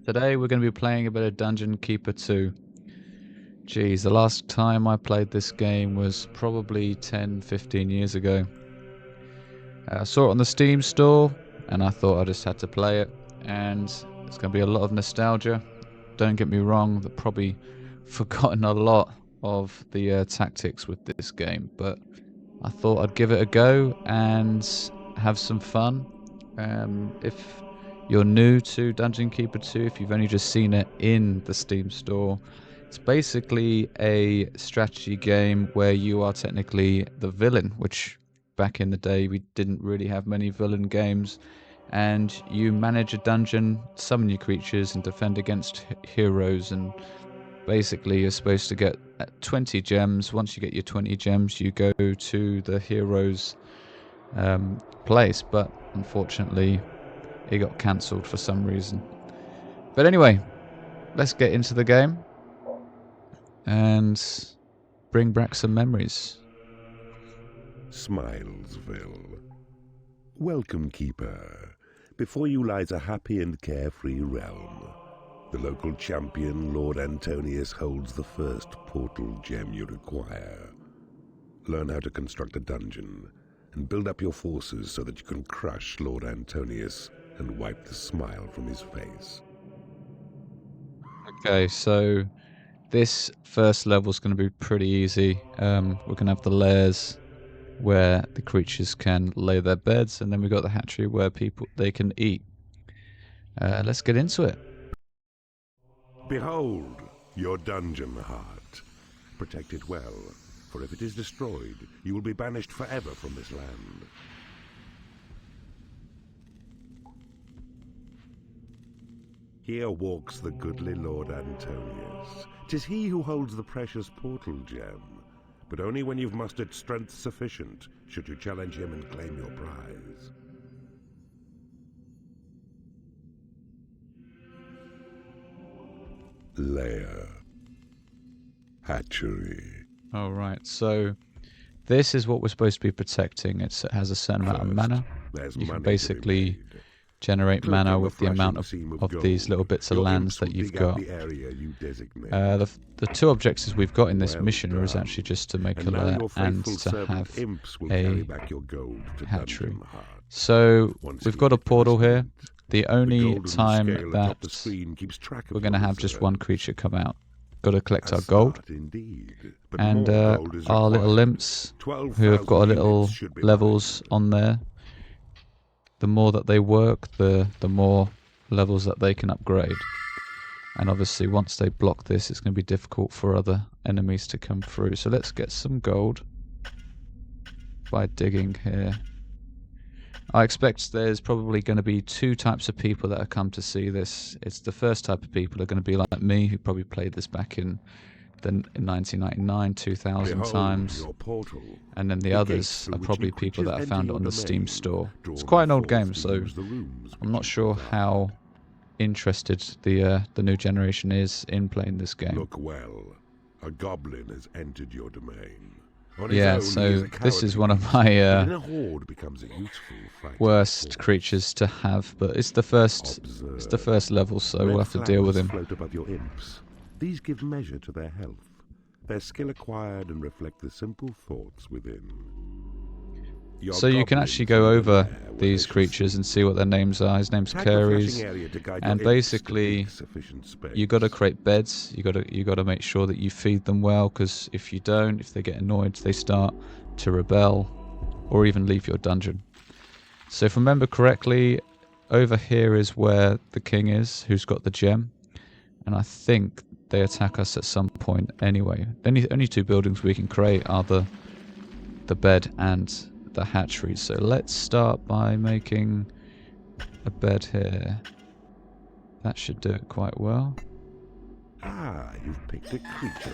Today we're going to be playing a bit of Dungeon Keeper 2. Geez, the last time I played this game was probably 10-15 years ago. I saw it on the Steam store and I thought I just had to play it, and it's going to be a lot of nostalgia. Don't get me wrong, I've probably forgotten a lot of the tactics with this game, but I thought I'd give it a go and have some fun. If you're new to Dungeon Keeper 2, if you've only just seen it in the Steam store, it's basically a strategy game where you are technically the villain, which back in the day we didn't really have many villain games, and you manage a dungeon, summon your creatures and defend against heroes, and basically you're supposed to get 20 gems. Once you get your 20 gems, you go to the hero's place, but unfortunately it got cancelled for some reason. But anyway, let's get into the game and bring back some memories. Smilesville. Welcome, Keeper. Before you lies a happy and carefree realm. The local champion, Lord Antonius, holds the first portal gem you require. Learn how to construct a dungeon and build up your forces so that you can crush Lord Antonius and wipe the smile from his face. Okay, so this first level is going to be pretty easy. We're going to have the lairs where the creatures can lay their beds, and then we've got the hatchery where they can eat. Let's get into it. Behold, your dungeon heart. Protect it well, for if it is destroyed, you will be banished forever from this land. Here walks the goodly Lord Antonius. 'Tis he who holds the precious portal gem, but only when you've mustered strength sufficient should you challenge him and claim your prize. Lair. Hatchery. Alright, so this is what we're supposed to be protecting. It has a certain amount of mana. You can basically generate mana with the amount of these little bits of lands that you've got. The two objectives we've got in this mission is actually just to make a lair and to have a hatchery. So we've got a portal here. The only time that we're going to have just one creature come out. Got to collect our gold, and our little imps who have got a little levels on there. The more that they work, the more levels that they can upgrade. And obviously once they block this, it's going to be difficult for other enemies to come through. So let's get some gold by digging here. I expect there's probably going to be two types of people that have come to see this. It's the first type of people are going to be like me, who probably played this back in 1999, 2000 Behold times. your portal. And then the The gates others through are which probably you people creatures that have enter found it your on the Steam domain, store. drawn It's quite an old forth game, to so use the rooms I'm which not you sure provide. how interested the new generation is in playing this game. Look well. A goblin has entered your domain. On Yeah, his own, he is so a this is cowardly one of beast, my but in a horde becomes a useful fighting worst force. creatures to have, but it's the first level, so we'll have to deal with him. Float above your imps. These give measure to their health. Their skill acquired and reflect the simple thoughts within. Your So you can actually go over these creatures and see what their names are. His name's Caries, and basically you got to create beds. You got to make sure that you feed them well, because if you don't, if they get annoyed, they start to rebel or even leave your dungeon. So if I remember correctly, over here is where the king is, who's got the gem, and I think they attack us at some point anyway. Only two buildings we can create are the bed and the hatchery. So let's start by making a bed here. That should do it quite well. Ah, you've picked a creature.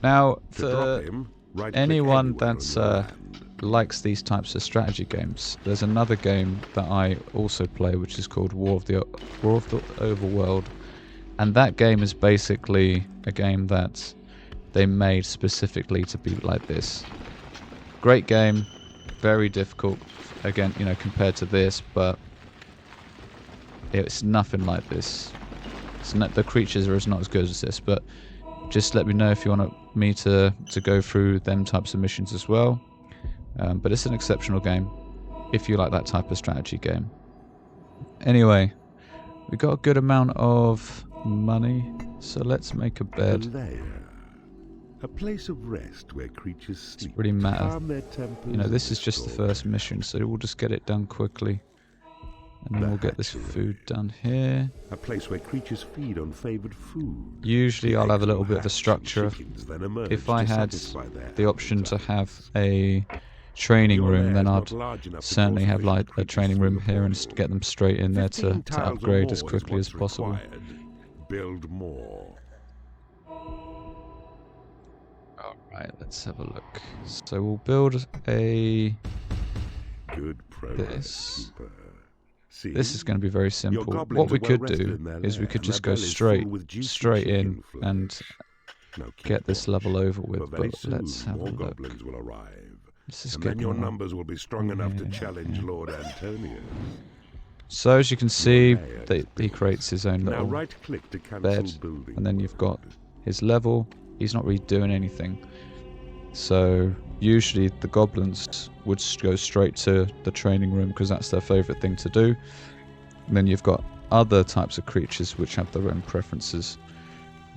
Now, To drop for him, right-click anyone anywhere that's on your land. likes these types of strategy games, there's another game that I also play, which is called War of the Overworld, and that game is basically a game that they made specifically to be like this. Great game, very difficult, again, you know, compared to this, but it's nothing like this. It's not, the creatures are not as good as this, but just let me know if you want me to go through them types of missions as well. But it's an exceptional game if you like that type of strategy game. Anyway, we got a good amount of money, so let's make a bed. A lair. A place of rest where creatures sleep. Doesn't really matter. Calm their tempers, You know, this is and just the restore first their mission, so we'll just get it done quickly. And then The we'll get this hatchery. food done here. A place where creatures feed on favored food. Usually I'll have a Eggs little will bit of a hatch and structure. chickens then emerge If I to had satisfy their the option to appetites. have a training Your room, then lair I'd is not large enough to certainly draw have like sufficient a creatures training through room the here and portal. get them straight in there 15 to tiles or upgrade as more is quickly as what's possible. required. Build more. Alright, let's have a look. So we'll build a... Good progress, This. keeper. See? This is going to be very simple. goblins What we are well could rested do in their is we lair, could and just their go bellies full straight with juicy in chicken and flesh. Now keep get this watch, level over with, for very but soon let's have a more look. goblins will arrive. This is And then your getting on. numbers will be strong enough to Yeah, challenge Lord Antonius. So as you can see, lair is he built. creates his own Now little right-click to cancel bed, building and then you've got mode. his level. He's not really doing anything. So usually the goblins would go straight to the training room because that's their favourite thing to do. And then you've got other types of creatures which have their own preferences.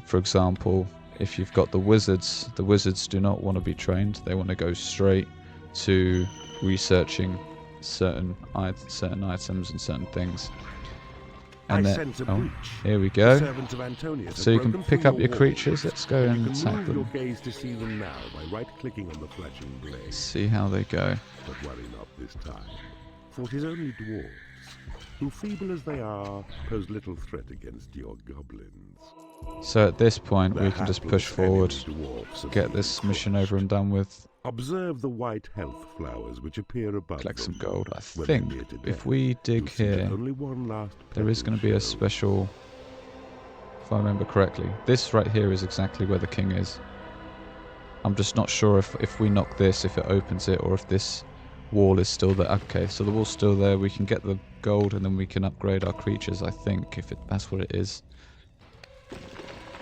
For example, if you've got the wizards do not want to be trained. They want to go straight to researching certain items and certain things. And I then, sense a breach. here we The go. servants of Antonius So have you can broken pick through up your walls. creatures. Let's go And and you can attack move your them. gaze to see them now by right-clicking on the flashing blade. See how they go. But worry not this time, for it is only dwarves, who, feeble as they are, pose little threat against your goblins. So at this point, The we can just push hapless forward, enemy dwarfs have get been this mission crushed. over and done with, Observe the white health flowers which appear above collect some them. gold. I When they're think near to if death, we dig you'll see that here, only one last there is petal going to be a shows. special, if I remember correctly. This right here is exactly where the king is. I'm just not sure if we knock this, if it opens it, or if this wall is still there. Okay, so the wall's still there. We can get the gold and then we can upgrade our creatures, I think, if that's what it is.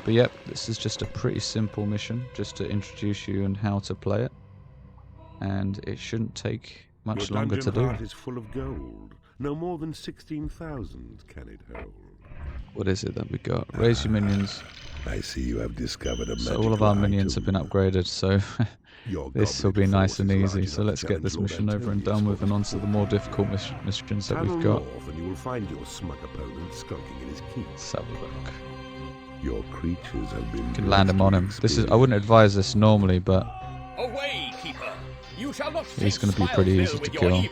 But yep, this is just a pretty simple mission, just to introduce you and how to play it. And it shouldn't take much Your longer to dungeon do. heart is full of gold. No more than 16,000 can it hold. What is it that we got? Raise your minions. I see you have discovered a So all of our minions have been upgraded, so this will be nice and easy. So let's get this mission over and done with and on to the more difficult missions that we've got. And you will find your smug opponent skulking in his keep. Let's have a look. Your creatures have been. You can land him on him. I wouldn't advise this normally, but Away, keeper! You shall not He's going to be pretty easy to kill.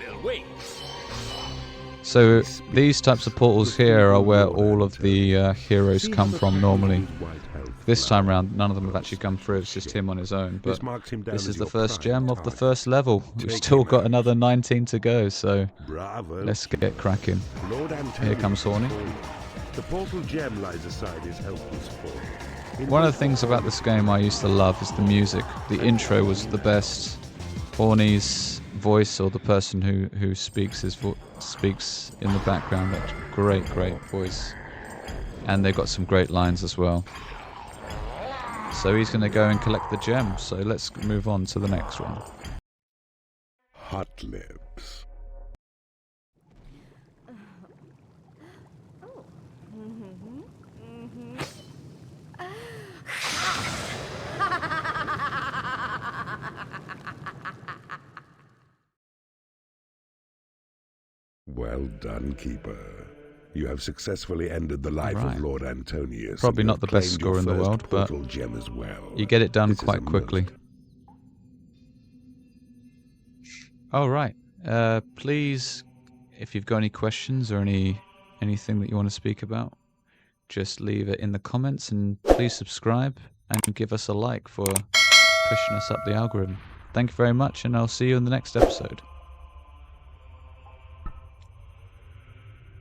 So these types of portals here are where all of the heroes come from normally. This time round, none of them have actually come through, it's just him on his own. But this is the first gem of the first level. We've still got another 19 to go, so let's get cracking. Here comes Horny. The portal gem lies aside his helpless form. One of the things about this game I used to love is the music. The intro was the best. Horny's voice, or the person who speaks speaks in the background, that great voice. And they've got some great lines as well. So he's going to go and collect the gem, so let's move on to the next one. Hot lips. Well done, Keeper. You have successfully ended the life of Lord Antonius. Probably not the best score in the world, but gem as well. You get it done quite quickly. Alright, please, if you've got any questions or anything that you want to speak about, just leave it in the comments, and please subscribe and give us a like for pushing us up the algorithm. Thank you very much, and I'll see you in the next episode.